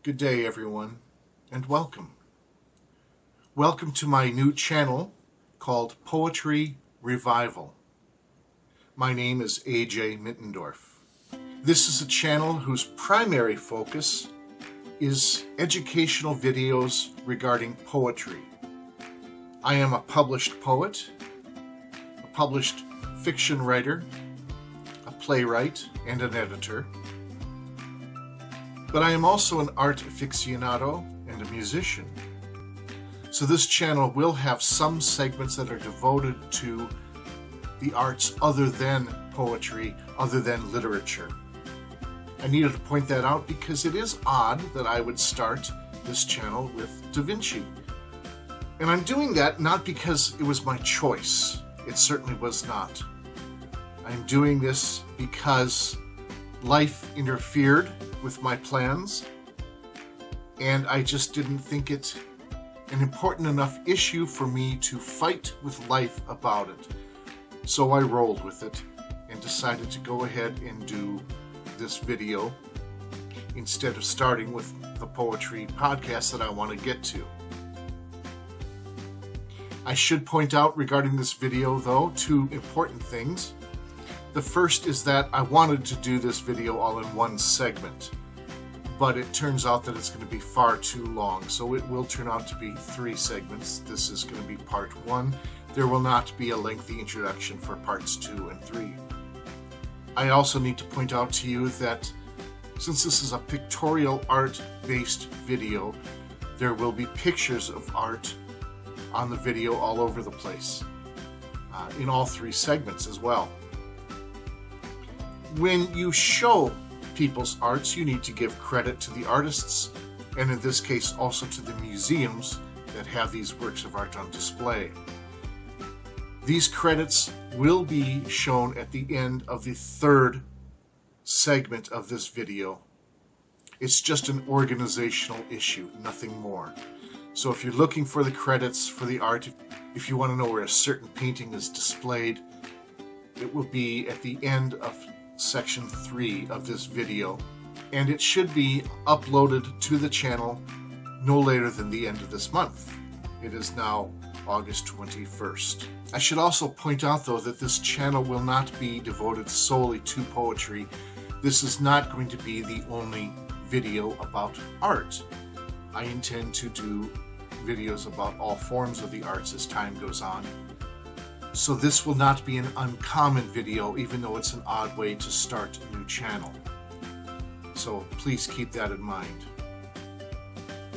Good day, everyone, and welcome. Welcome to my new channel called Poetry Revival. My name is A.J. Mittendorf. This is a channel whose primary focus is educational videos regarding poetry. I am a published poet, a published fiction writer, a playwright, and an editor. But I am also an art aficionado and a musician. So this channel will have some segments that are devoted to the arts other than poetry, other than literature. I needed to point that out because it is odd that I would start this channel with Da Vinci. And I'm doing that not because it was my choice. It certainly was not. I'm doing this because life interfered with my plans, and I just didn't think it an important enough issue for me to fight with life about it. So I rolled with it and decided to go ahead and do this video instead of starting with the poetry podcast that I want to get to. I should point out regarding this video, though, two important things. The first is that I wanted to do this video all in one segment, but it turns out that it's going to be far too long, so it will turn out to be 3 segments. This is going to be part 1. There will not be a lengthy introduction for parts 2 and 3. I also need to point out to you that since this is a pictorial art-based video, there will be pictures of art on the video all over the place, in all 3 segments as well. When you show people's arts, you need to give credit to the artists, and in this case also to the museums that have these works of art on display. These credits will be shown at the end of the 3rd segment of this video. It's just an organizational issue, nothing more. So if you're looking for the credits for the art, if you want to know where a certain painting is displayed, it will be at the end of section 3 of this video, and it should be uploaded to the channel no later than the end of this month. It is now August 21st. I should also point out, though, that this channel will not be devoted solely to poetry. This is not going to be the only video about art. I intend to do videos about all forms of the arts as time goes on. So this will not be an uncommon video, even though it's an odd way to start a new channel. So please keep that in mind.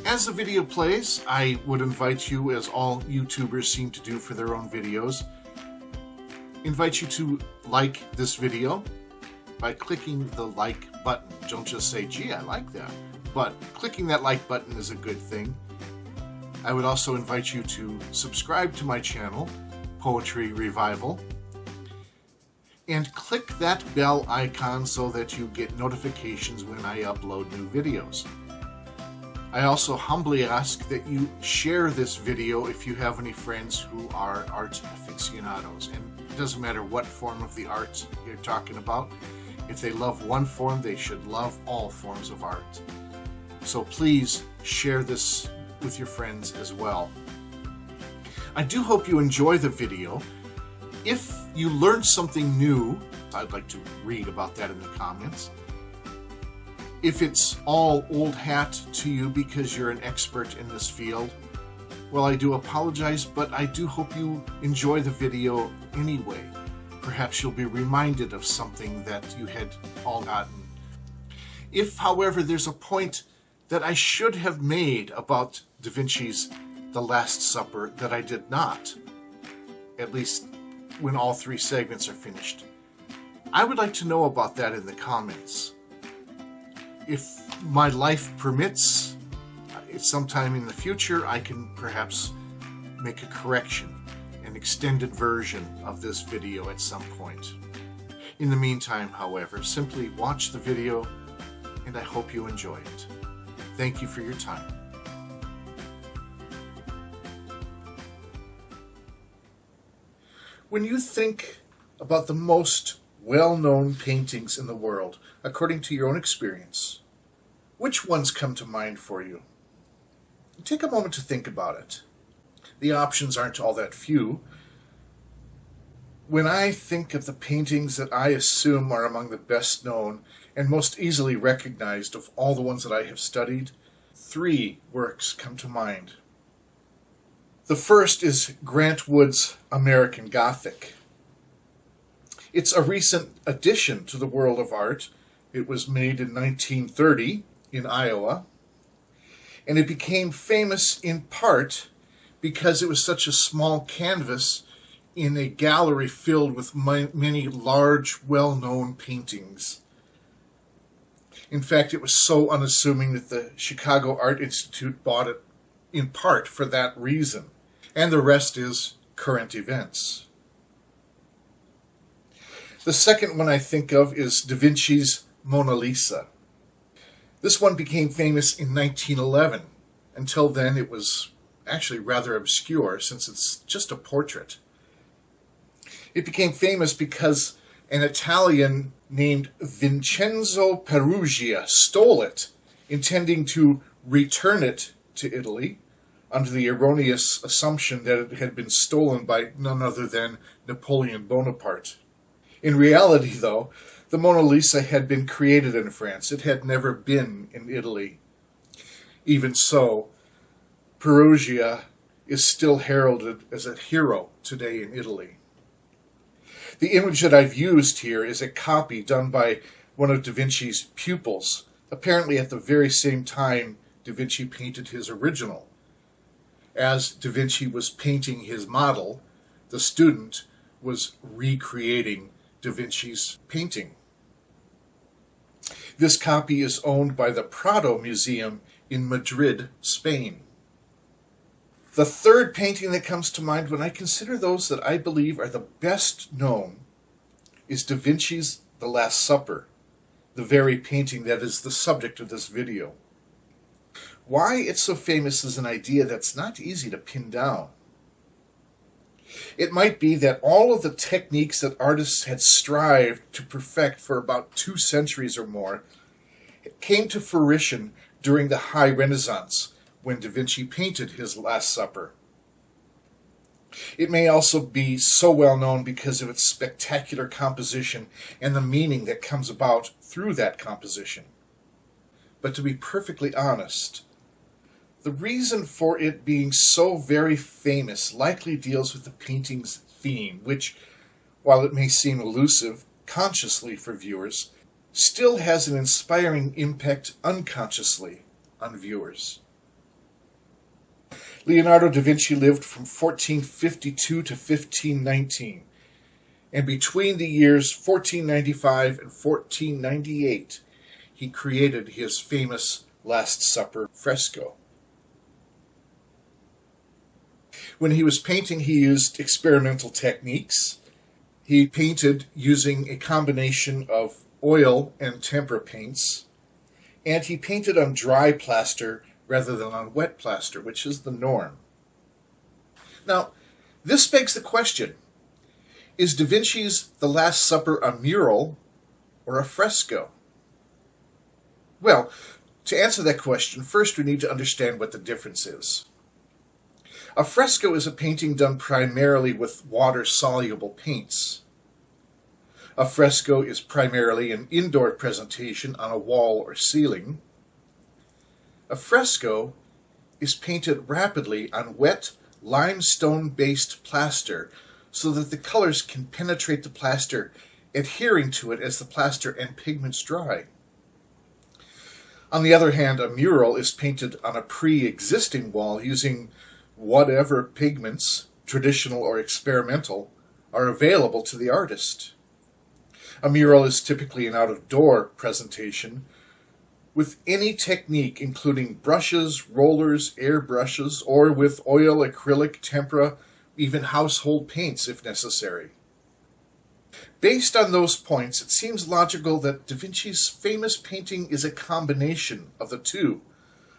As the video plays, I would invite you, as all YouTubers seem to do for their own videos, invite you to like this video by clicking the like button. Don't just say, gee, I like that. But clicking that like button is a good thing. I would also invite you to subscribe to my channel, Poetry Revival, and click that bell icon so that you get notifications when I upload new videos. I also humbly ask that you share this video if you have any friends who are art aficionados, and it doesn't matter what form of the art you're talking about. If they love one form, they should love all forms of art. So please share this with your friends as well. I do hope you enjoy the video. If you learned something new, I'd like to read about that in the comments. If it's all old hat to you because you're an expert in this field, well, I do apologize, but I do hope you enjoy the video anyway. Perhaps you'll be reminded of something that you had all gotten. If, however, there's a point that I should have made about Da Vinci's The Last Supper that I did not, at least when all 3 segments are finished, I would like to know about that in the comments. If my life permits, sometime in the future, I can perhaps make a correction, an extended version of this video at some point. In the meantime, however, simply watch the video, and I hope you enjoy it. Thank you for your time. When you think about the most well-known paintings in the world, according to your own experience, Which ones come to mind for you? Take a moment to think about it. The options aren't all that few. When I think of the paintings that I assume are among the best known and most easily recognized of all the ones that I have studied, 3 works come to mind. The first is Grant Wood's American Gothic. It's a recent addition to the world of art. It was made in 1930 in Iowa, and it became famous in part because it was such a small canvas in a gallery filled with many large, well-known paintings. In fact, it was so unassuming that the Chicago Art Institute bought it in part for that reason, and the rest is current events. The second one I think of is Da Vinci's Mona Lisa. This one became famous in 1911. Until then, it was actually rather obscure since it's just a portrait. It became famous because an Italian named Vincenzo Perugia stole it, intending to return it to Italy under the erroneous assumption that it had been stolen by none other than Napoleon Bonaparte. In reality, though, the Mona Lisa had been created in France. It had never been in Italy. Even so, Perugia is still heralded as a hero today in Italy. The image that I've used here is a copy done by one of Da Vinci's pupils, apparently at the very same time Da Vinci painted his original. As Da Vinci was painting his model, the student was recreating Da Vinci's painting. This copy is owned by the Prado Museum in Madrid, Spain. The third painting that comes to mind when I consider those that I believe are the best known is Da Vinci's The Last Supper, the very painting that is the subject of this video. Why it's so famous is an idea that's not easy to pin down. It might be that all of the techniques that artists had strived to perfect for about 2 centuries or more came to fruition during the High Renaissance, when Da Vinci painted his Last Supper. It may also be so well known because of its spectacular composition and the meaning that comes about through that composition. But to be perfectly honest, the reason for it being so very famous likely deals with the painting's theme, which, while it may seem elusive consciously for viewers, still has an inspiring impact unconsciously on viewers. Leonardo da Vinci lived from 1452 to 1519, and between the years 1495 and 1498, he created his famous Last Supper fresco. When he was painting, he used experimental techniques. He painted using a combination of oil and tempera paints, and he painted on dry plaster rather than on wet plaster, which is the norm. Now, this begs the question, is Da Vinci's The Last Supper a mural or a fresco? Well, to answer that question, first we need to understand what the difference is. A fresco is a painting done primarily with water-soluble paints. A fresco is primarily an indoor presentation on a wall or ceiling. A fresco is painted rapidly on wet, limestone-based plaster so that the colors can penetrate the plaster, adhering to it as the plaster and pigments dry. On the other hand, a mural is painted on a pre-existing wall using whatever pigments, traditional or experimental, are available to the artist. A mural is typically an out-of-door presentation with any technique, including brushes, rollers, airbrushes, or with oil, acrylic, tempera, even household paints if necessary. Based on those points, it seems logical that Da Vinci's famous painting is a combination of the two,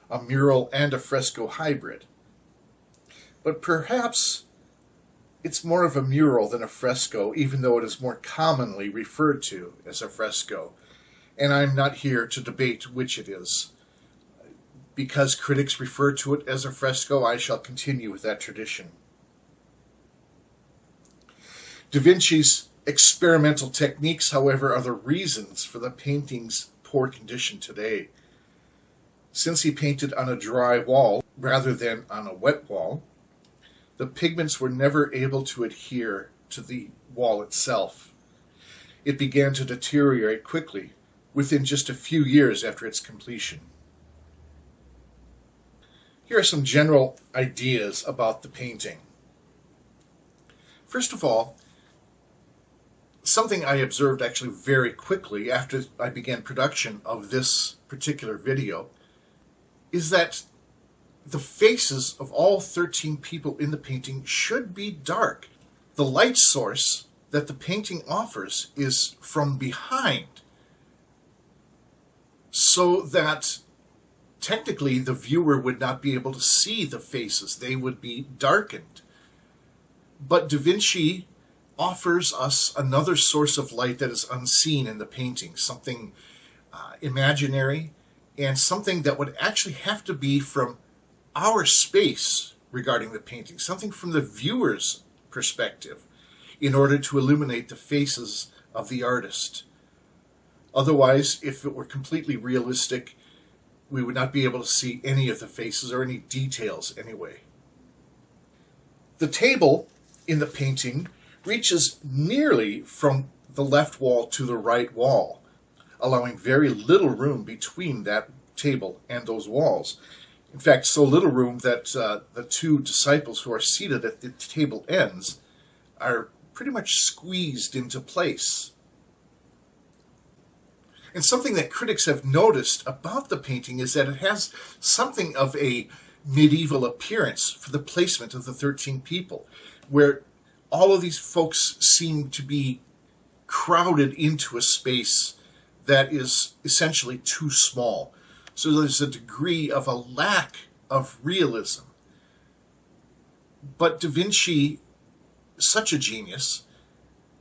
a mural and a fresco hybrid. But perhaps it's more of a mural than a fresco, even though it is more commonly referred to as a fresco, and I'm not here to debate which it is. Because critics refer to it as a fresco, I shall continue with that tradition. Da Vinci's experimental techniques, however, are the reasons for the painting's poor condition today. Since he painted on a dry wall rather than on a wet wall, the pigments were never able to adhere to the wall itself. It began to deteriorate quickly, within just a few years after its completion. Here are some general ideas about the painting. First of all, something I observed actually very quickly after I began production of this particular video is that the faces of all 13 people in the painting should be dark. The light source that the painting offers is from behind, so that technically the viewer would not be able to see the faces. They would be darkened. But Da Vinci offers us another source of light that is unseen in the painting, something imaginary, and something that would actually have to be from our space regarding the painting, something from the viewer's perspective, in order to illuminate the faces of the artist. Otherwise, if it were completely realistic, we would not be able to see any of the faces or any details anyway. The table in the painting reaches nearly from the left wall to the right wall, allowing very little room between that table and those walls. In fact, so little room that the two disciples who are seated at the table ends are pretty much squeezed into place. And something that critics have noticed about the painting is that it has something of a medieval appearance for the placement of the 13 people, where all of these folks seem to be crowded into a space that is essentially too small. So there's a degree of a lack of realism. But Da Vinci, such a genius,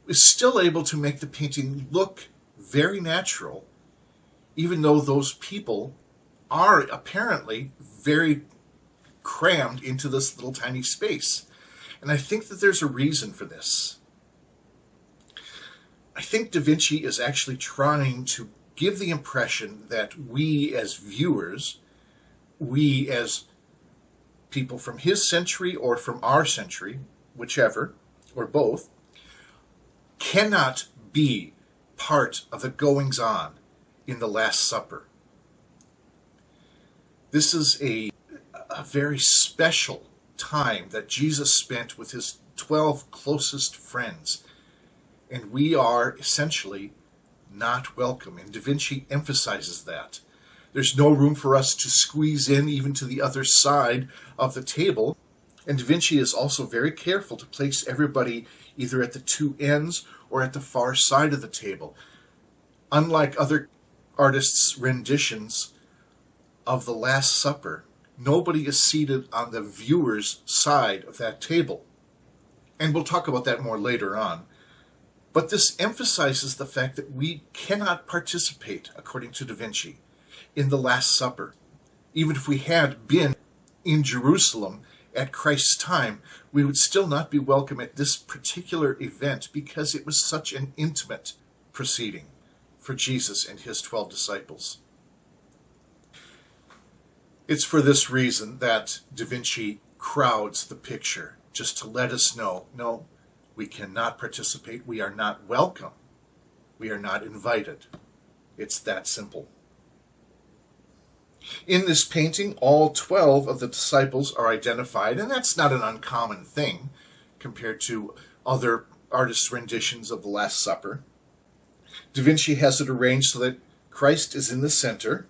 is still able to make the painting look very natural, even though those people are apparently very crammed into this little tiny space. And I think that there's a reason for this. I think Da Vinci is actually trying to give the impression that we as viewers, we as people from his century or from our century, whichever, or both, cannot be part of the goings-on in the Last Supper. This is a very special time that Jesus spent with his 12 closest friends, and we are essentially not welcome, and Da Vinci emphasizes that. There's no room for us to squeeze in even to the other side of the table, and Da Vinci is also very careful to place everybody either at the two ends or at the far side of the table. Unlike other artists' renditions of the Last Supper, nobody is seated on the viewer's side of that table. And we'll talk about that more later on. But this emphasizes the fact that we cannot participate, according to Da Vinci, in the Last Supper. Even if we had been in Jerusalem at Christ's time, we would still not be welcome at this particular event because it was such an intimate proceeding for Jesus and his 12 disciples. It's for this reason that Da Vinci crowds the picture, just to let us know, no, we cannot participate, we are not welcome, we are not invited. It's that simple. In this painting, all 12 of the disciples are identified, and that's not an uncommon thing compared to other artists' renditions of the Last Supper. Da Vinci has it arranged so that Christ is in the center.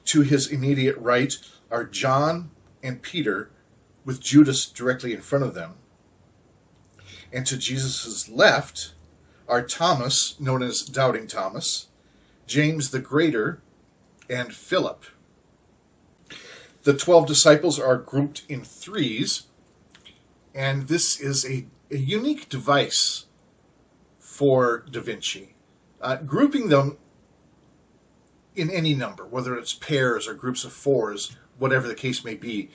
To his immediate right are John and Peter, with Judas directly in front of them. And to Jesus' left are Thomas, known as Doubting Thomas, James the Greater, and Philip. The 12 disciples are grouped in threes, and this is a unique device for Da Vinci. Grouping them in any number, whether it's pairs or groups of fours, whatever the case may be,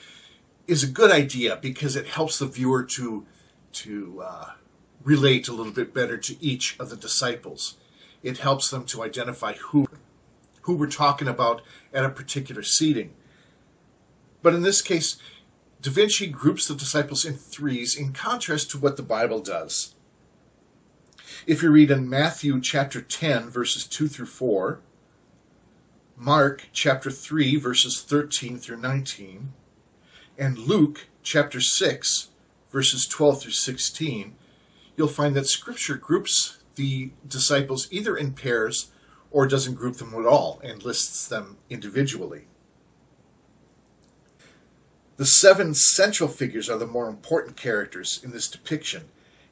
is a good idea because it helps the viewer to relate a little bit better to each of the disciples. It helps them to identify who we're talking about at a particular seating. But in this case, Da Vinci groups the disciples in threes in contrast to what the Bible does. If you read in Matthew chapter 10, verses 2 through 4, Mark chapter 3, verses 13 through 19, and Luke chapter 6, verses 12 through 16, you'll find that Scripture groups the disciples either in pairs or doesn't group them at all and lists them individually. The 7 central figures are the more important characters in this depiction,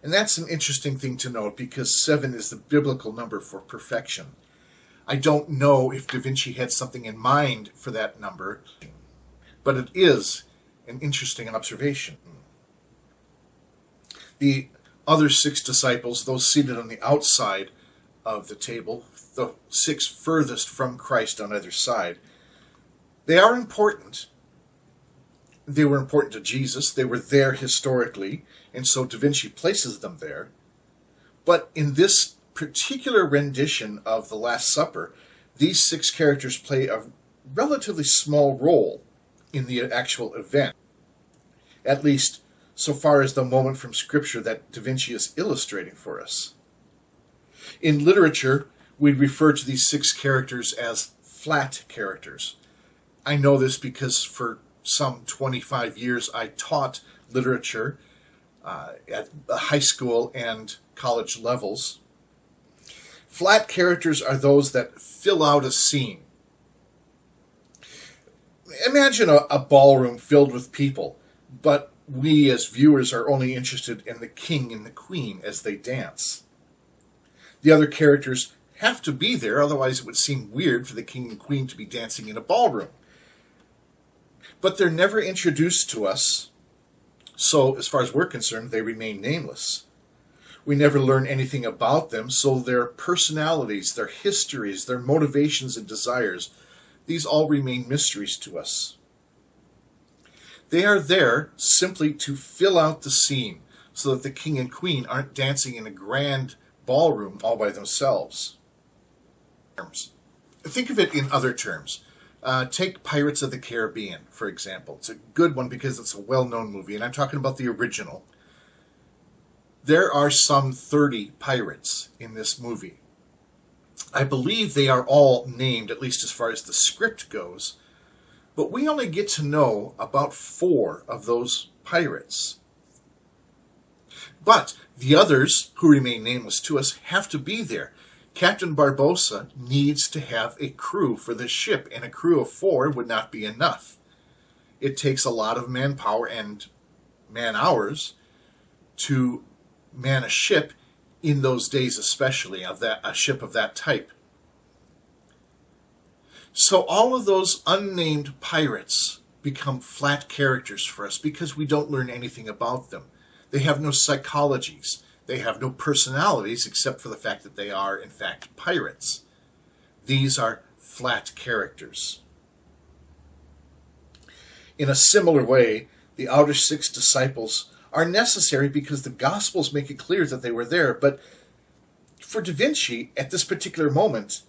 and that's an interesting thing to note because 7 is the biblical number for perfection. I don't know if Da Vinci had something in mind for that number, but it is an interesting observation. The other 6 disciples, those seated on the outside of the table, the 6 furthest from Christ on either side, they are important. They were important to Jesus. They were there historically, and so Da Vinci places them there. But in this particular rendition of the Last Supper, these 6 characters play a relatively small role in the actual event, at least so far as the moment from Scripture that Da Vinci is illustrating for us. In literature, we refer to these 6 characters as flat characters. I know this because for some 25 years I taught literature at the high school and college levels. Flat characters are those that fill out a scene. Imagine a ballroom filled with people, but we as viewers are only interested in the king and the queen as they dance. The other characters have to be there, otherwise it would seem weird for the king and queen to be dancing in a ballroom. But they're never introduced to us, so as far as we're concerned, they remain nameless. We never learn anything about them, so their personalities, their histories, their motivations and desires, these all remain mysteries to us. They are there simply to fill out the scene so that the king and queen aren't dancing in a grand ballroom all by themselves. Think of it in other terms. Take Pirates of the Caribbean, for example. It's a good one because it's a well-known movie, and I'm talking about the original. There are some 30 pirates in this movie. I believe they are all named, at least as far as the script goes, but we only get to know about 4 of those pirates. But the others, who remain nameless to us, have to be there. Captain Barbossa needs to have a crew for this ship, and a crew of 4 would not be enough. It takes a lot of manpower and man-hours to man a ship in those days, especially a ship of that type. So all of those unnamed pirates become flat characters for us because we don't learn anything about them. They have no psychologies. They have no personalities except for the fact that they are, in fact, pirates. These are flat characters. In a similar way, the outer 6 disciples are necessary because the Gospels make it clear that they were there, but for Da Vinci, at this particular moment,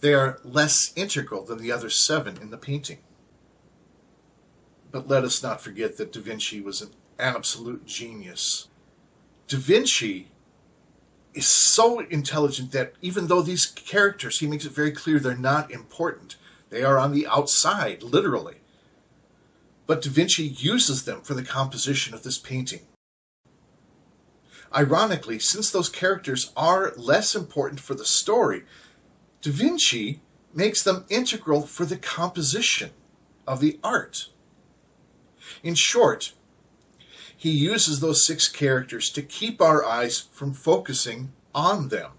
they are less integral than the other 7 in the painting. But let us not forget that Da Vinci was an absolute genius. Da Vinci is so intelligent that even though these characters, he makes it very clear they're not important. They are on the outside, literally. But Da Vinci uses them for the composition of this painting. Ironically, since those characters are less important for the story, Da Vinci makes them integral for the composition of the art. In short, he uses those 6 characters to keep our eyes from focusing on them.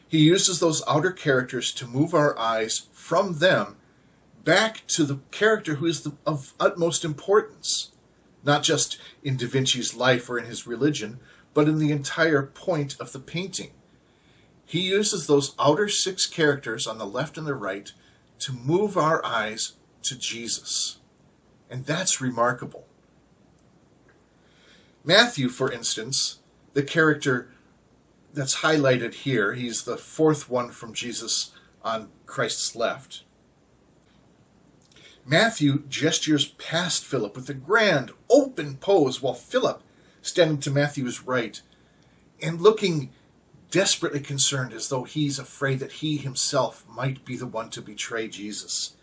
He uses those outer characters to move our eyes from them back to the character who is of utmost importance, not just in Da Vinci's life or in his religion, but in the entire point of the painting. He uses those outer 6 characters on the left and the right to move our eyes to Jesus. And that's remarkable. Matthew, for instance, the character that's highlighted here, he's the 4th one from Jesus on Christ's left. Matthew gestures past Philip with a grand, open pose, while Philip, standing to Matthew's right and looking desperately concerned, as though he's afraid that he himself might be the one to betray Jesus,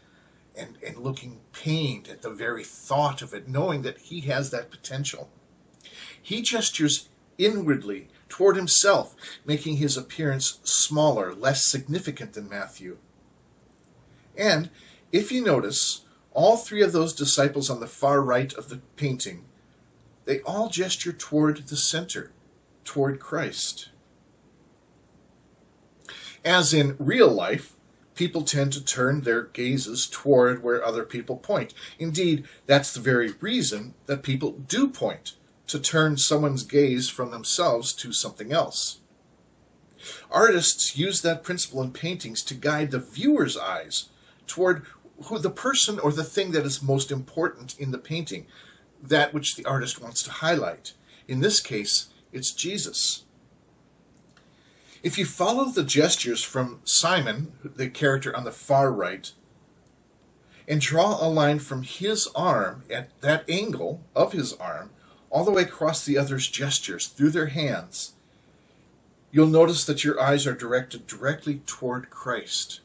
and looking pained at the very thought of it, knowing that he has that potential. He gestures inwardly toward himself, making his appearance smaller, less significant than Matthew. And if you notice, all 3 of those disciples on the far right of the painting, they all gesture toward the center, toward Christ. As in real life, people tend to turn their gazes toward where other people point. Indeed, that's the very reason that people do point, to turn someone's gaze from themselves to something else. Artists use that principle in paintings to guide the viewer's eyes toward who the person or the thing that is most important in the painting, that which the artist wants to highlight. In this case, it's Jesus. If you follow the gestures from Simon, the character on the far right, and draw a line from his arm at that angle of his arm all the way across the other's gestures through their hands, you'll notice that your eyes are directed directly toward Christ.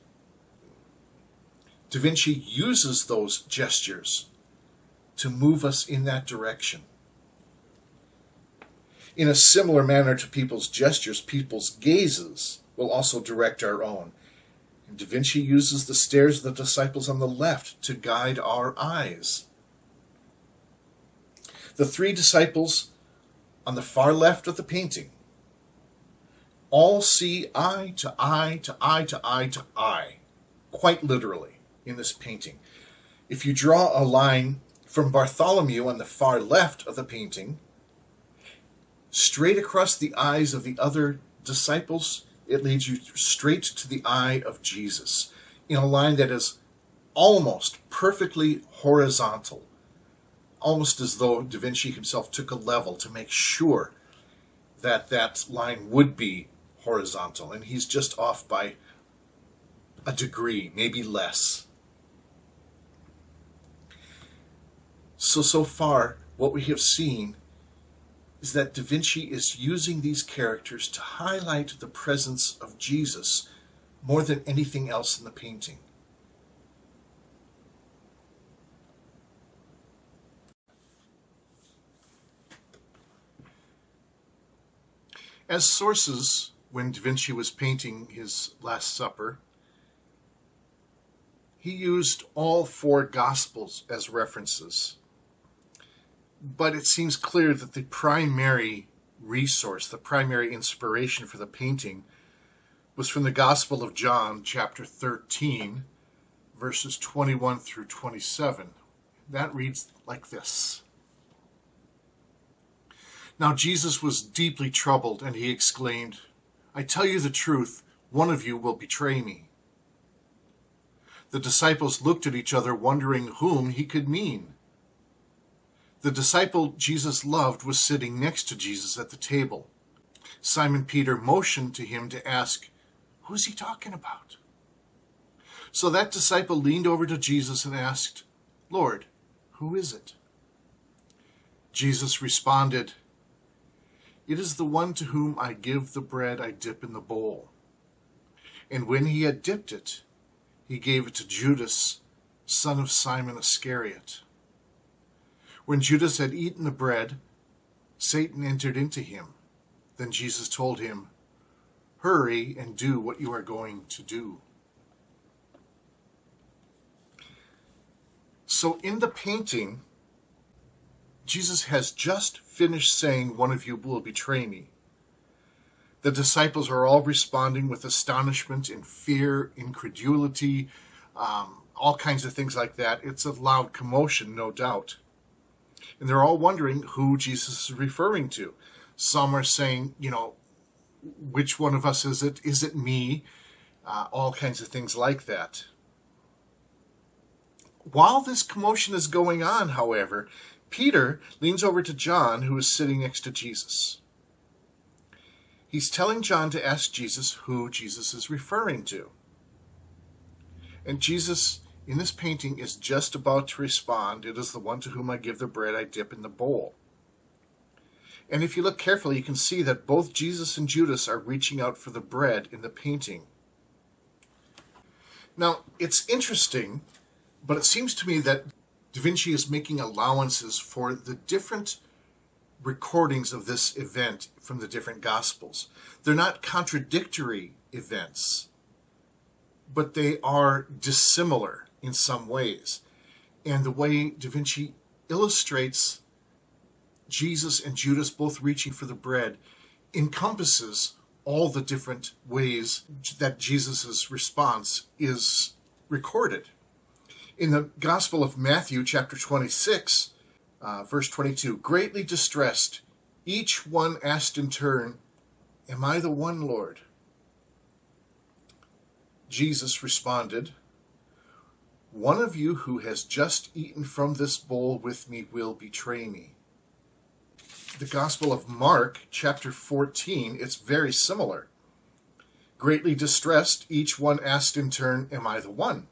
Da Vinci uses those gestures to move us in that direction. In a similar manner to people's gestures, people's gazes will also direct our own. And Da Vinci uses the stares of the disciples on the left to guide our eyes. The 3 disciples on the far left of the painting all see eye to eye to eye to eye to eye, quite literally, in this painting. If you draw a line from Bartholomew on the far left of the painting, straight across the eyes of the other disciples, it leads you straight to the eye of Jesus, in a line that is almost perfectly horizontal, almost as though Da Vinci himself took a level to make sure that that line would be horizontal, and he's just off by a degree, maybe less. So far, what we have seen is that Da Vinci is using these characters to highlight the presence of Jesus more than anything else in the painting. As sources, when Da Vinci was painting his Last Supper, he used all 4 Gospels as references. But it seems clear that the primary resource, the primary inspiration for the painting, was from the Gospel of John, chapter 13, verses 21 through 27. That reads like this. Now Jesus was deeply troubled, and he exclaimed, "I tell you the truth, one of you will betray me." The disciples looked at each other, wondering whom he could mean. The disciple Jesus loved was sitting next to Jesus at the table. Simon Peter motioned to him to ask, "Who's he talking about?" So that disciple leaned over to Jesus and asked, "Lord, who is it?" Jesus responded, "It is the one to whom I give the bread I dip in the bowl." And when he had dipped it, he gave it to Judas, son of Simon Iscariot. When Judas had eaten the bread, Satan entered into him. Then Jesus told him, "Hurry and do what you are going to do." So in the painting, Jesus has just finished saying, "One of you will betray me." The disciples are all responding with astonishment and fear, incredulity, all kinds of things like that. It's a loud commotion, no doubt. And they're all wondering who Jesus is referring to. Some are saying, which one of us is it? Is it me? All kinds of things like that. While this commotion is going on, however, Peter leans over to John, who is sitting next to Jesus. He's telling John to ask Jesus who Jesus is referring to. And Jesus, in this painting, is just about to respond, "It is the one to whom I give the bread I dip in the bowl." And if you look carefully, you can see that both Jesus and Judas are reaching out for the bread in the painting. Now, it's interesting, but it seems to me that Da Vinci is making allowances for the different recordings of this event from the different Gospels. They're not contradictory events, but they are dissimilar in some ways. And the way Da Vinci illustrates Jesus and Judas both reaching for the bread encompasses all the different ways that Jesus' response is recorded. In the Gospel of Matthew, chapter 26, verse 22, "Greatly distressed, each one asked in turn, 'Am I the one, Lord?' Jesus responded, 'One of you who has just eaten from this bowl with me will betray me.'" The Gospel of Mark, chapter 14, it's very similar. "Greatly distressed, each one asked in turn, 'Am I the one?'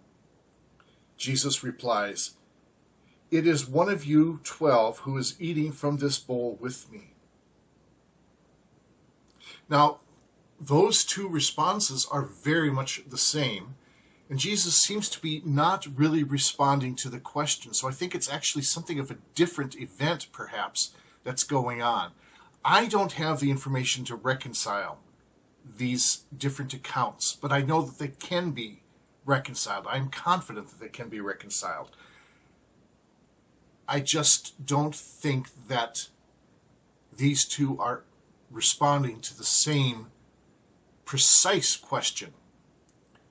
Jesus replies, 'It is one of you 12 who is eating from this bowl with me.'" Now, those two responses are very much the same, and Jesus seems to be not really responding to the question. So I think it's actually something of a different event, perhaps, that's going on. I don't have the information to reconcile these different accounts, but I know that they can be reconciled. I'm confident that they can be reconciled. I just don't think that these two are responding to the same precise question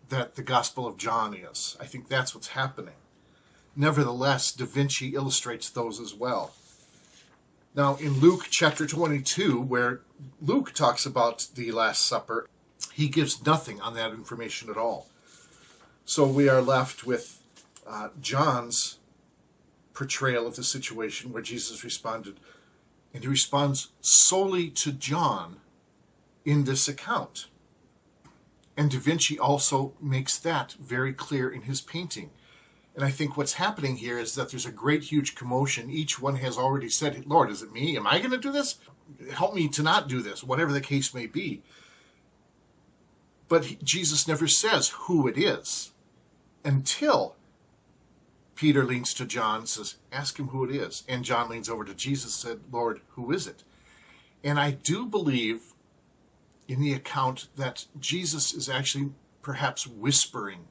that the Gospel of John is. I think that's what's happening. Nevertheless, Da Vinci illustrates those as well. Now, in Luke chapter 22, where Luke talks about the Last Supper, he gives nothing on that information at all. So we are left with John's portrayal of the situation where Jesus responded, and he responds solely to John in this account. And Da Vinci also makes that very clear in his painting. And I think what's happening here is that there's a great, huge commotion. Each one has already said, "Lord, is it me? Am I going to do this? Help me to not do this," whatever the case may be. But Jesus never says who it is until Peter leans to John and says, "Ask him who it is." And John leans over to Jesus and said, "Lord, who is it?" And I do believe in the account that Jesus is actually perhaps whispering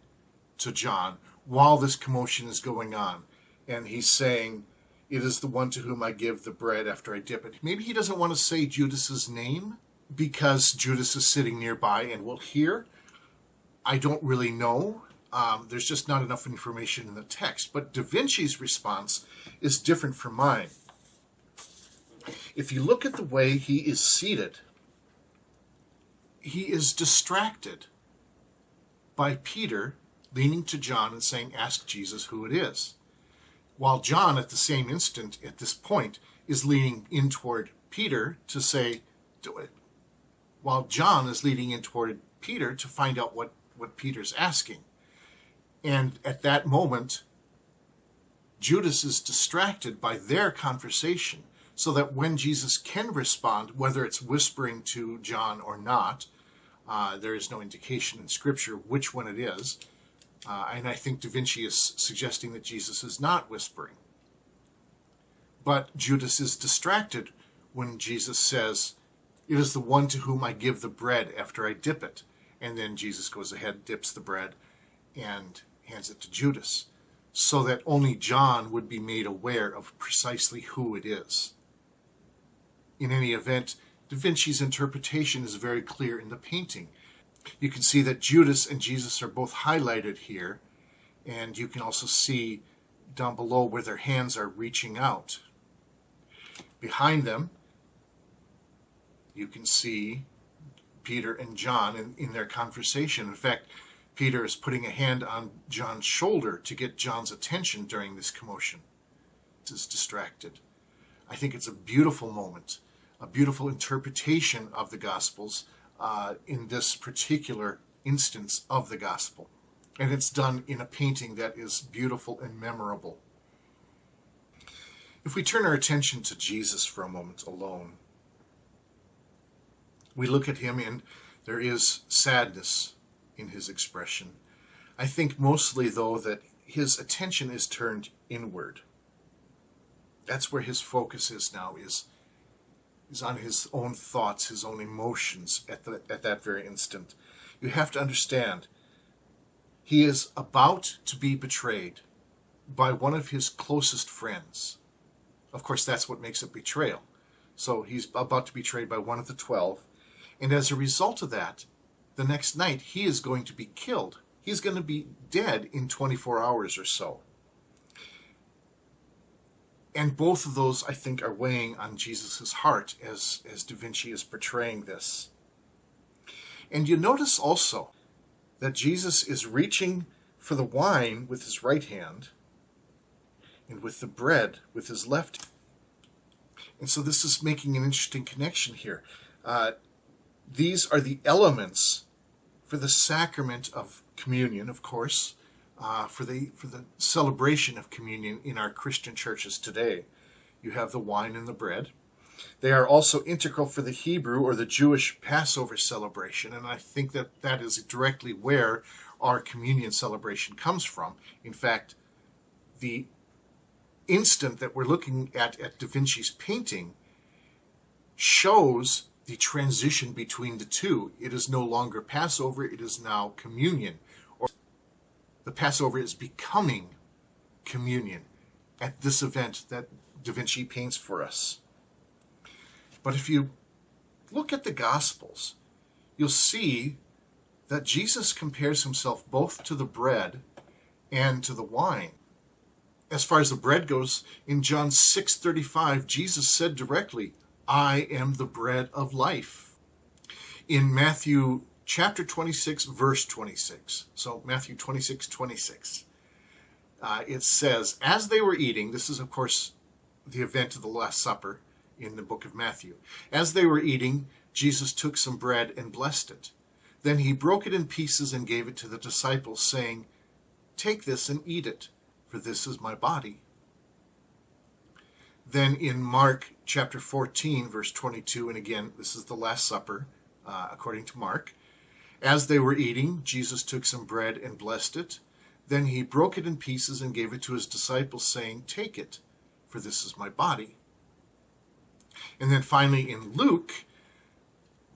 to John while this commotion is going on. And he's saying, "It is the one to whom I give the bread after I dip it." Maybe he doesn't want to say Judas's name because Judas is sitting nearby and will hear. I don't really know. There's just not enough information in the text. But Da Vinci's response is different from mine. If you look at the way he is seated, he is distracted by Peter leaning to John and saying, "Ask Jesus who it is." While John, at the same instant, at this point, is leaning in toward Peter to say, "Do it." While John is leaning in toward Peter to find out what Peter's asking. And at that moment, Judas is distracted by their conversation, so that when Jesus can respond, whether it's whispering to John or not, there is no indication in Scripture which one it is. And I think Da Vinci is suggesting that Jesus is not whispering. But Judas is distracted when Jesus says, "It is the one to whom I give the bread after I dip it." And then Jesus goes ahead, dips the bread, and hands it to Judas, so that only John would be made aware of precisely who it is. In any event, Da Vinci's interpretation is very clear in the painting. You can see that Judas and Jesus are both highlighted here, and you can also see down below where their hands are reaching out. Behind them, you can see Peter and John in their conversation. In fact, Peter is putting a hand on John's shoulder to get John's attention during this commotion. Is distracted. I think it's a beautiful moment, a beautiful interpretation of the Gospels in this particular instance of the Gospel. And it's done in a painting that is beautiful and memorable. If we turn our attention to Jesus for a moment alone, we look at him and there is sadness in his expression. I think mostly, though, that his attention is turned inward. That's where his focus is now, is on his own thoughts, his own emotions at that very instant. You have to understand, he is about to be betrayed by one of his closest friends. Of course, that's what makes it betrayal. So he's about to be betrayed by one of the 12. And as a result of that, the next night he is going to be killed. He's going to be dead in 24 hours or so. And both of those, I think, are weighing on Jesus' heart as Da Vinci is portraying this. And you notice also that Jesus is reaching for the wine with his right hand and with the bread with his left. And so this is making an interesting connection here. These are the elements for the sacrament of communion, of course, for the celebration of communion in our Christian churches today. You have the wine and the bread. They are also integral for the Hebrew or the Jewish Passover celebration, and I think that is directly where our communion celebration comes from. In fact, the instant that we're looking at Da Vinci's painting shows the transition between the two. It is no longer Passover, it is now communion. Or the Passover is becoming communion at this event that Da Vinci paints for us. But if you look at the Gospels, you'll see that Jesus compares himself both to the bread and to the wine. As far as the bread goes, in John 6:35, Jesus said directly, "I am the bread of life." In Matthew chapter 26, verse 26, so Matthew 26:26, it says, as they were eating, this is of course the event of the Last Supper in the book of Matthew. As they were eating, Jesus took some bread and blessed it. Then he broke it in pieces and gave it to the disciples, saying, "Take this and eat it, for this is my body." Then in Mark chapter 14, verse 22, and again, this is the Last Supper, according to Mark. As they were eating, Jesus took some bread and blessed it. Then he broke it in pieces and gave it to his disciples, saying, "Take it, for this is my body." And then finally in Luke,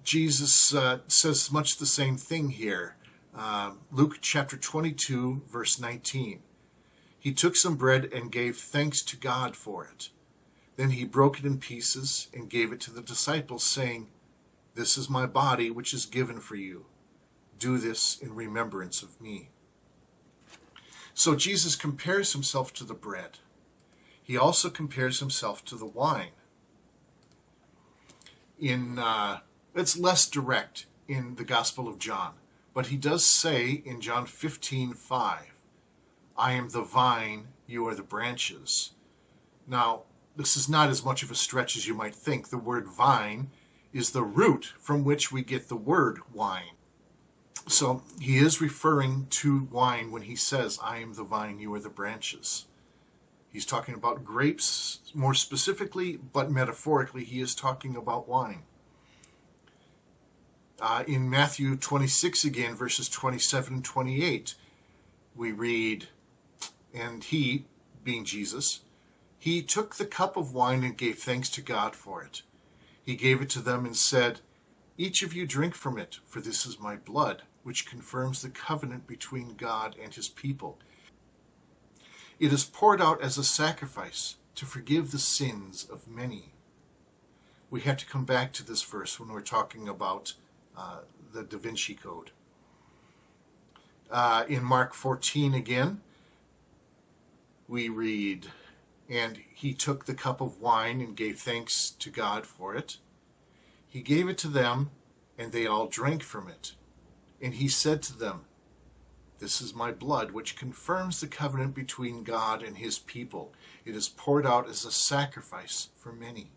Jesus says much the same thing here. Luke chapter 22, verse 19. He took some bread and gave thanks to God for it. Then he broke it in pieces and gave it to the disciples, saying, "This is my body, which is given for you. Do this in remembrance of me." So Jesus compares himself to the bread. He also compares himself to the wine. It's less direct in the Gospel of John, but he does say in John 15:5, "I am the vine, you are the branches." Now, this is not as much of a stretch as you might think. The word vine is the root from which we get the word wine. So he is referring to wine when he says, "I am the vine, you are the branches." He's talking about grapes more specifically, but metaphorically he is talking about wine. In Matthew 26 again, verses 27 and 28, we read, "And he," being Jesus, "he took the cup of wine and gave thanks to God for it. He gave it to them and said, 'Each of you drink from it, for this is my blood, which confirms the covenant between God and his people. It is poured out as a sacrifice to forgive the sins of many.'" We have to come back to this verse when we're talking about the Da Vinci Code. In Mark 14 again, we read, "And he took the cup of wine and gave thanks to God for it. He gave it to them and they all drank from it. And he said to them, "This is my blood, which confirms the covenant between God and his people. It is poured out as a sacrifice for many."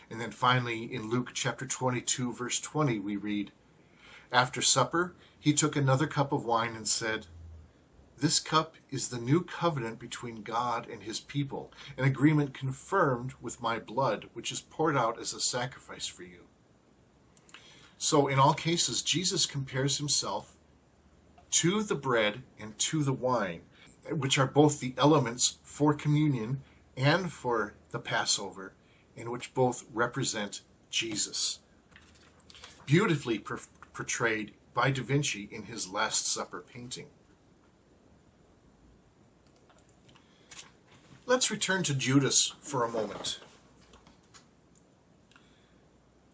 And then finally, in Luke chapter 22, verse 20, we read, "After supper, he took another cup of wine and said, 'This cup is the new covenant between God and his people, an agreement confirmed with my blood, which is poured out as a sacrifice for you.'" So in all cases, Jesus compares himself to the bread and to the wine, which are both the elements for communion and for the Passover, and which both represent Jesus. Beautifully portrayed by Da Vinci in his Last Supper painting. Let's return to Judas for a moment.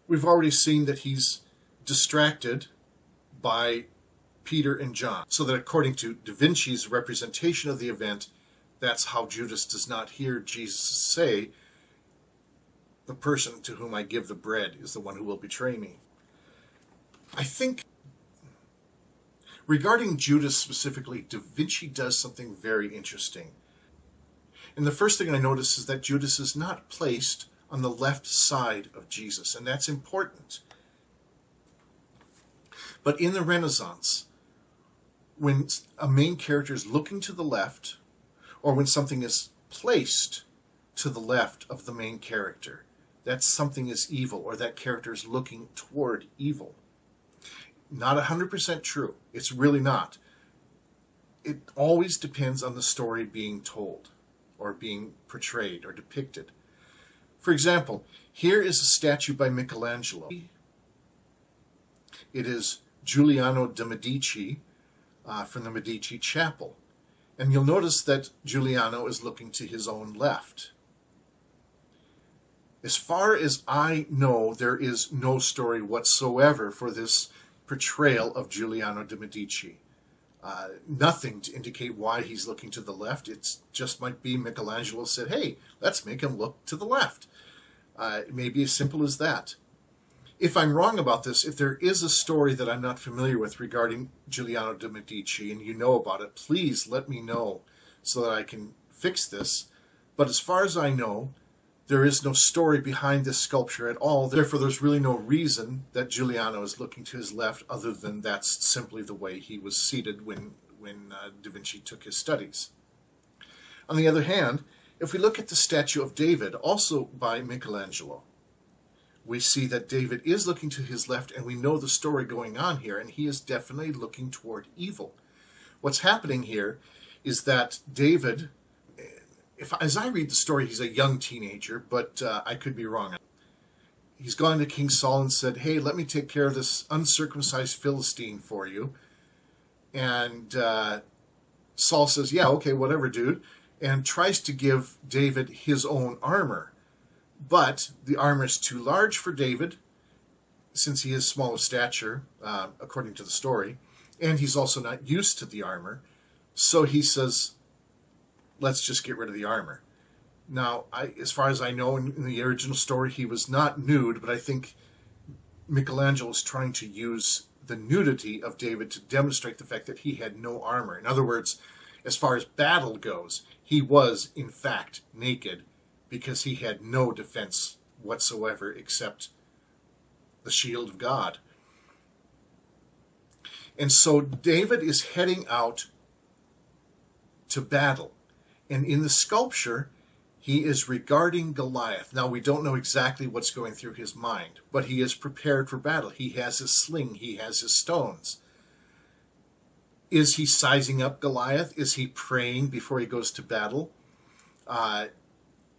We've already seen that he's distracted by Peter and John, so that according to Da Vinci's representation of the event, that's how Judas does not hear Jesus say, "The person to whom I give the bread is the one who will betray me." I think regarding Judas specifically, Da Vinci does something very interesting. And the first thing I notice is that Judas is not placed on the left side of Jesus, and that's important. But in the Renaissance, when a main character is looking to the left, or when something is placed to the left of the main character, that something is evil, or that character is looking toward evil. Not 100% true. It's really not. It always depends on the story being told, or being portrayed, or depicted. For example, here is a statue by Michelangelo. It is Giuliano de' Medici, from the Medici Chapel. And you'll notice that Giuliano is looking to his own left. As far as I know, there is no story whatsoever for this portrayal of Giuliano de' Medici. Nothing to indicate why he's looking to the left. It just might be Michelangelo said, "Hey, let's make him look to the left." It may be as simple as that. If I'm wrong about this, if there is a story that I'm not familiar with regarding Giuliano de' Medici and you know about it, please let me know so that I can fix this. But as far as I know, there is no story behind this sculpture at all. Therefore, there's really no reason that Giuliano is looking to his left other than that's simply the way he was seated when Da Vinci took his studies. On the other hand, if we look at the statue of David, also by Michelangelo, we see that David is looking to his left, and we know the story going on here, and he is definitely looking toward evil. What's happening here is that David, as I read the story, he's a young teenager, but I could be wrong. He's gone to King Saul and said, "Hey, let me take care of this uncircumcised Philistine for you." And Saul says, "Yeah, okay, whatever, dude," and tries to give David his own armor. But the armor is too large for David, since he is small of stature, according to the story, and he's also not used to the armor. So he says, "Let's just get rid of the armor." Now, as far as I know, in the original story, he was not nude, but I think Michelangelo is trying to use the nudity of David to demonstrate the fact that he had no armor. In other words, as far as battle goes, he was, in fact, naked, because he had no defense whatsoever except the shield of God. And so David is heading out to battle. And in the sculpture, he is regarding Goliath. Now, we don't know exactly what's going through his mind, but he is prepared for battle. He has his sling. He has his stones. Is he sizing up Goliath? Is he praying before he goes to battle?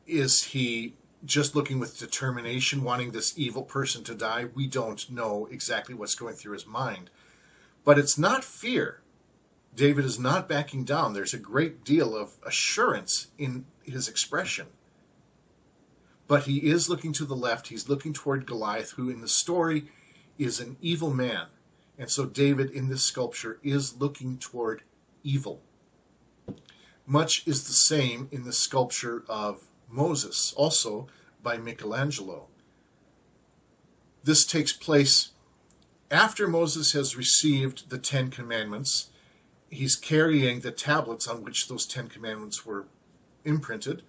Is he just looking with determination, wanting this evil person to die? We don't know exactly what's going through his mind. But it's not fear. David is not backing down. There's a great deal of assurance in his expression. But he is looking to the left. He's looking toward Goliath, who in the story is an evil man. And so David in this sculpture is looking toward evil. Much is the same in the sculpture of Moses, also by Michelangelo. This takes place after Moses has received the 10 Commandments. He's carrying the tablets on which those 10 Commandments were imprinted,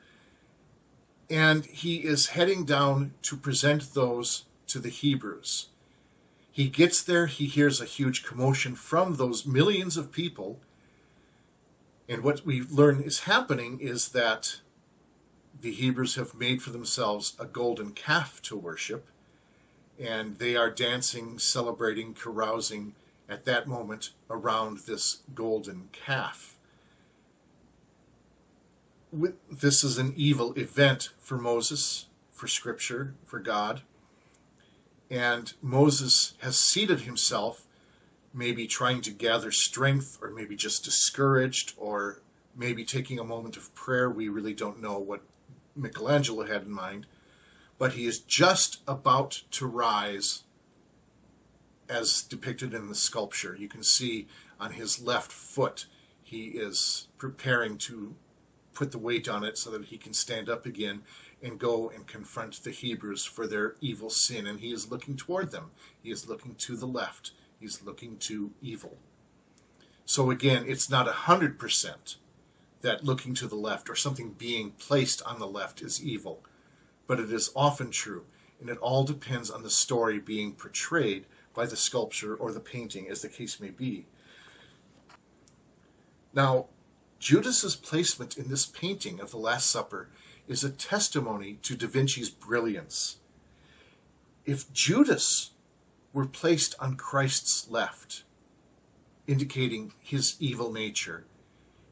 and he is heading down to present those to the Hebrews. He gets there, he hears a huge commotion from those millions of people, and what we learn is happening is that the Hebrews have made for themselves a golden calf to worship, and they are dancing, celebrating, carousing at that moment around this golden calf. This is an evil event for Moses, for Scripture, for God. And Moses has seated himself, maybe trying to gather strength, or maybe just discouraged, or maybe taking a moment of prayer. We really don't know what Michelangelo had in mind. But he is just about to rise, as depicted in the sculpture. You can see on his left foot, he is preparing to put the weight on it so that he can stand up again and go and confront the Hebrews for their evil sin. And he is looking toward them. He is looking to the left. He's looking to evil. So again, it's not 100% that looking to the left or something being placed on the left is evil. But it is often true. And it all depends on the story being portrayed by the sculpture or the painting, as the case may be. Now, Judas's placement in this painting of the Last Supper is a testimony to Da Vinci's brilliance. If Judas were placed on Christ's left, indicating his evil nature,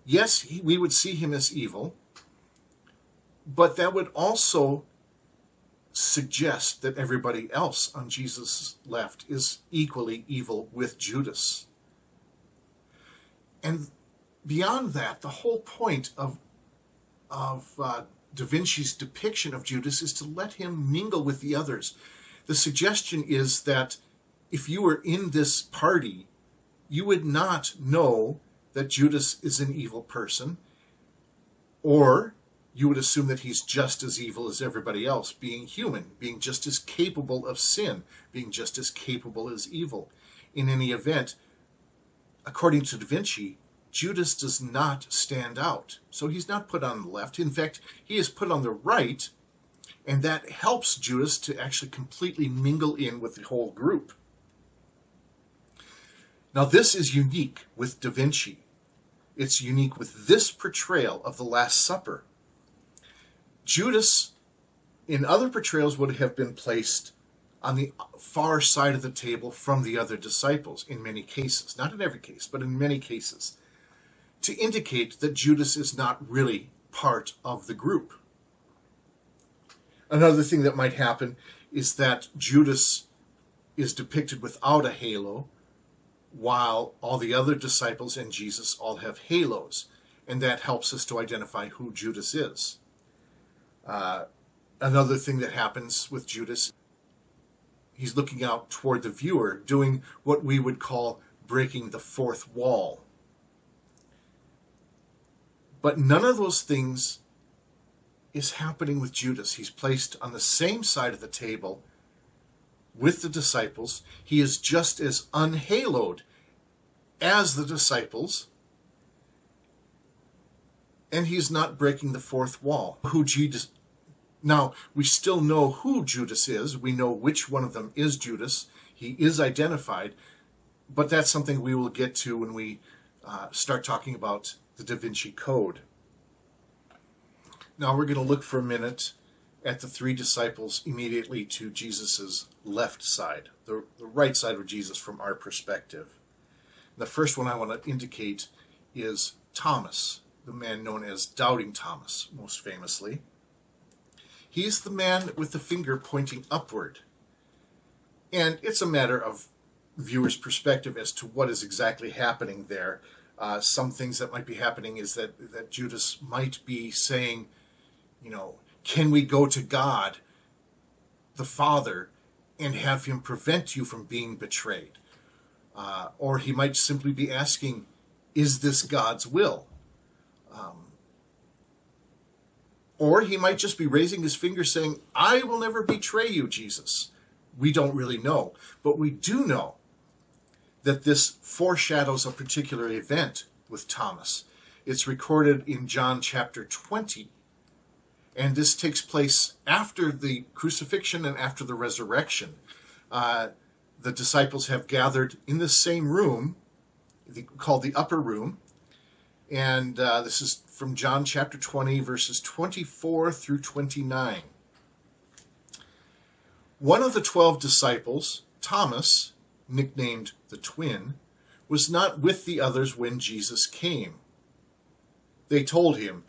yes, we would see him as evil, but that would also suggest that everybody else on Jesus' left is equally evil with Judas. And beyond that, the whole point of Da Vinci's depiction of Judas is to let him mingle with the others. The suggestion is that if you were in this party, you would not know that Judas is an evil person, or you would assume that he's just as evil as everybody else, being human, being just as capable of sin, being just as capable as evil. In any event, according to Da Vinci, Judas does not stand out. So he's not put on the left. In fact, he is put on the right, and that helps Judas to actually completely mingle in with the whole group. Now, this is unique with Da Vinci. It's unique with this portrayal of the Last Supper. Judas, in other portrayals, would have been placed on the far side of the table from the other disciples in many cases. Not in every case, but in many cases, to indicate that Judas is not really part of the group. Another thing that might happen is that Judas is depicted without a halo, while all the other disciples and Jesus all have halos, and that helps us to identify who Judas is. Another thing that happens with Judas, he's looking out toward the viewer, doing what we would call breaking the fourth wall. But none of those things is happening with Judas. He's placed on the same side of the table with the disciples. He is just as unhaloed as the disciples, and he's not breaking the fourth wall. Now, we still know who Judas is. We know which one of them is Judas. He is identified, but that's something we will get to when we start talking about the Da Vinci Code. Now we're going to look for a minute at the three disciples immediately to Jesus' left side, the right side of Jesus from our perspective. The first one I want to indicate is Thomas, the man known as Doubting Thomas, most famously. He's the man with the finger pointing upward. And it's a matter of viewer's perspective as to what is exactly happening there. Some things that might be happening is that Judas might be saying, can we go to God, the Father, and have him prevent you from being betrayed? Or he might simply be asking, is this God's will? Or he might just be raising his finger saying, I will never betray you, Jesus. we don't really know. But we do know that this foreshadows a particular event with Thomas. It's recorded in John chapter 20. And this takes place after the crucifixion and after the resurrection. The disciples have gathered in the same room, called the upper room. And this is from John chapter 20, verses 24 through 29. One of the 12 disciples, Thomas, nicknamed the twin, was not with the others when Jesus came. They told him,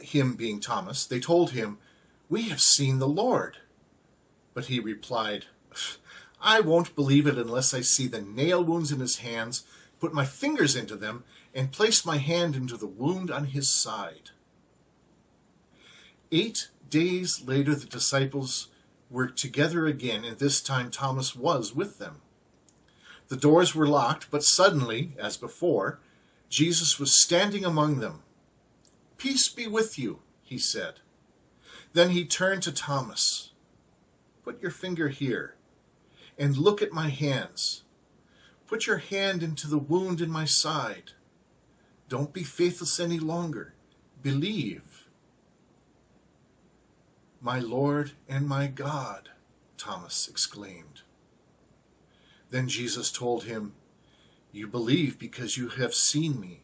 him being Thomas, they told him, "We have seen the Lord." But he replied, "I won't believe it unless I see the nail wounds in his hands, put my fingers into them, and place my hand into the wound on his side." 8 days later, the disciples were together again, and this time Thomas was with them. The doors were locked, but suddenly, as before, Jesus was standing among them. "Peace be with you," he said. Then he turned to Thomas. "Put your finger here, and look at my hands. Put your hand into the wound in my side. Don't be faithless any longer. Believe." "My Lord and my God," Thomas exclaimed. Then Jesus told him, "You believe because you have seen me.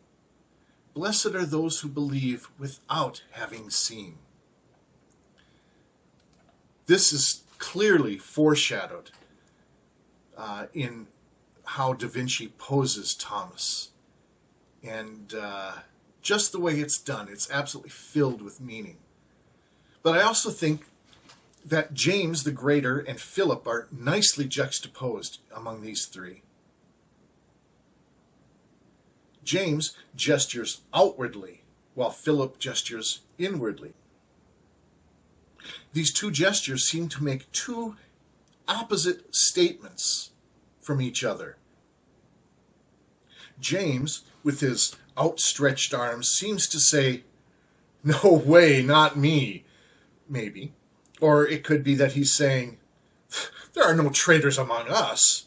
Blessed are those who believe without having seen." This is clearly foreshadowed in how Da Vinci poses Thomas. And just the way it's done, it's absolutely filled with meaning. But I also think that James the Greater and Philip are nicely juxtaposed among these three. James gestures outwardly, while Philip gestures inwardly. These two gestures seem to make two opposite statements from each other. James, with his outstretched arms, seems to say, "No way, not me," maybe. Or it could be that he's saying, "There are no traitors among us."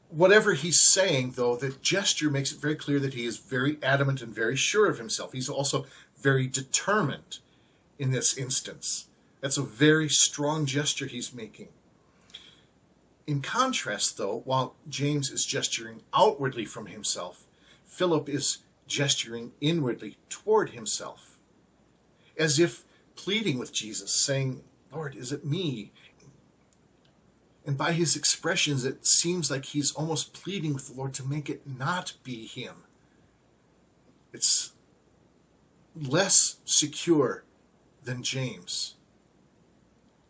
Whatever he's saying, though, the gesture makes it very clear that he is very adamant and very sure of himself. He's also very determined in this instance. That's a very strong gesture he's making. In contrast, though, while James is gesturing outwardly from himself, Philip is gesturing inwardly toward himself, as if pleading with Jesus, saying, "Lord, is it me?" And by his expressions, it seems like he's almost pleading with the Lord to make it not be him. It's less secure than James.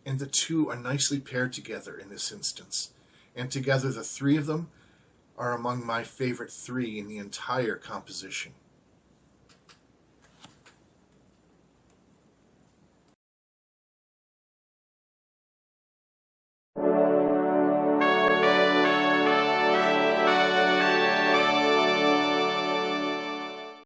And the two are nicely paired together in this instance. And together, the three of them are among my favorite three in the entire composition.